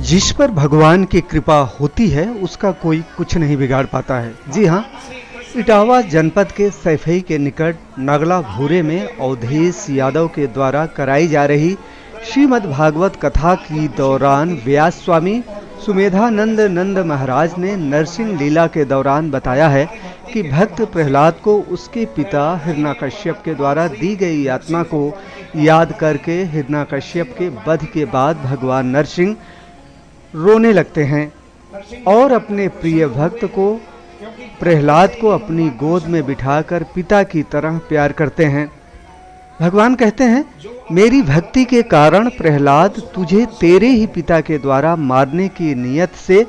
जिस पर भगवान की कृपा होती है उसका कोई कुछ नहीं बिगाड़ पाता है। जी हाँ, इटावा जनपद के सैफई के निकट नगला भूरे में अवधेश यादव के द्वारा कराई जा रही श्रीमद् भागवत कथा की दौरान व्यास स्वामी सुमेधानंद नंद महाराज ने नरसिंह लीला के दौरान बताया है कि भक्त प्रहलाद को उसके पिता हिरण्यकश्यप के द्वारा दी गई यातना को याद करके हिरण्यकश्यप के वध के बाद भगवान नरसिंह रोने लगते हैं और अपने प्रिय भक्त को प्रहलाद को अपनी गोद में बिठाकर पिता की तरह प्यार करते हैं। भगवान कहते हैं, मेरी भक्ति के कारण प्रहलाद तुझे तेरे ही पिता के द्वारा मारने की नियत से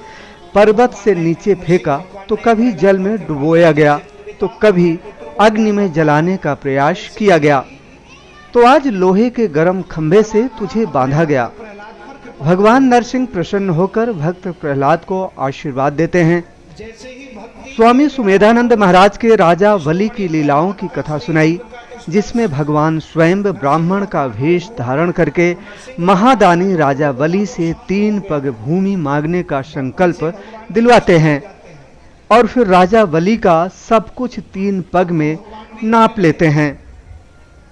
पर्वत से नीचे फेंका तो कभी जल में डुबोया गया तो कभी अग्नि में जलाने का प्रयास किया गया, तो आज लोहे के गर्म खंभे से तुझे बांधा गया। भगवान नरसिंह प्रसन्न होकर भक्त प्रहलाद को आशीर्वाद देते हैं। स्वामी सुमेधानंद महाराज के राजा वली की लीलाओं की कथा सुनाई, जिसमें भगवान स्वयं ब्राह्मण का वेश धारण करके महादानी राजा वली से 3 पग भूमि मांगने का संकल्प दिलवाते हैं और फिर राजा वली का सब कुछ 3 पग में नाप लेते हैं।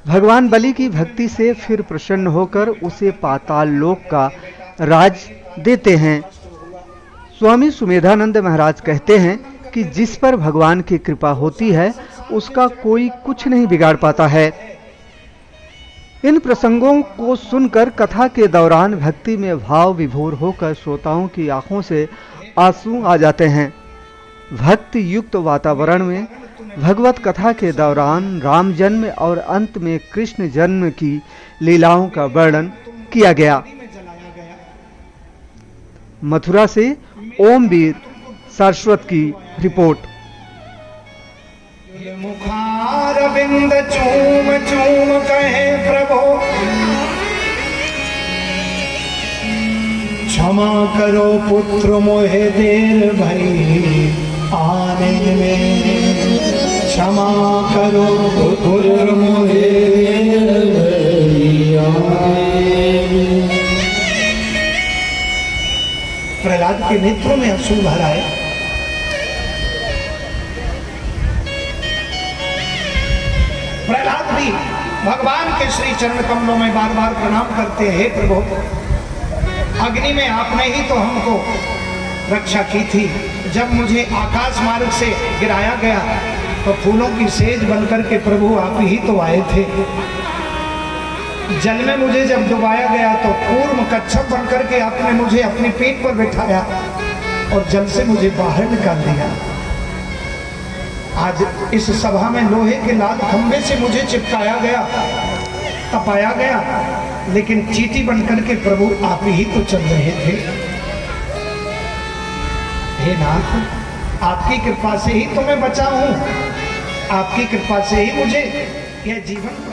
भगवान बलि की भक्ति से फिर प्रसन्न होकर उसे पाताल लोक का राज देते हैं। स्वामी सुमेधानंद महाराज कहते हैं कि जिस पर भगवान की कृपा होती है उसका कोई कुछ नहीं बिगाड़ पाता है। इन प्रसंगों को सुनकर कथा के दौरान भक्ति में भाव विभोर होकर श्रोताओं की आंखों से आंसू आ जाते हैं। भक्ति युक्त वातावरण में भगवत कथा के दौरान राम जन्म और अंत में कृष्ण जन्म की लीलाओं का वर्णन किया गया। मथुरा से ओमवीर सारस्वत की रिपोर्ट। मुखारविंद चूम चूम कहे प्रभु, क्षमा करो पुत्र मोहे देर भई आने में, क्षमा करो पुत्र मोहे देर भई आने में। प्रहलाद के नेत्रों में आंसू भर आए। प्रहलाद भी भगवान के श्री चरण कमलों में बार बार प्रणाम करते हैं, हे प्रभु, अग्नि में आपने ही तो हमको रक्षा की थी। जब मुझे आकाश मार्ग से गिराया गया तो फूलों की सेज बनकर के प्रभु आप ही तो आए थे। जल में मुझे जब डुबाया गया तो कूर्म कच्छप बनकर के आपने मुझे अपनी पीठ पर बिठाया और जल से मुझे बाहर निकाल दिया। आज इस सभा में लोहे के लाल खंभे से मुझे चिपकाया गया, तपाया गया, लेकिन चींटी बनकर के प्रभु आप ही तो चल रहे थे। हे नाथ, आपकी कृपा से ही तो मैं बचा हूं, आपकी कृपा से ही मुझे यह जीवन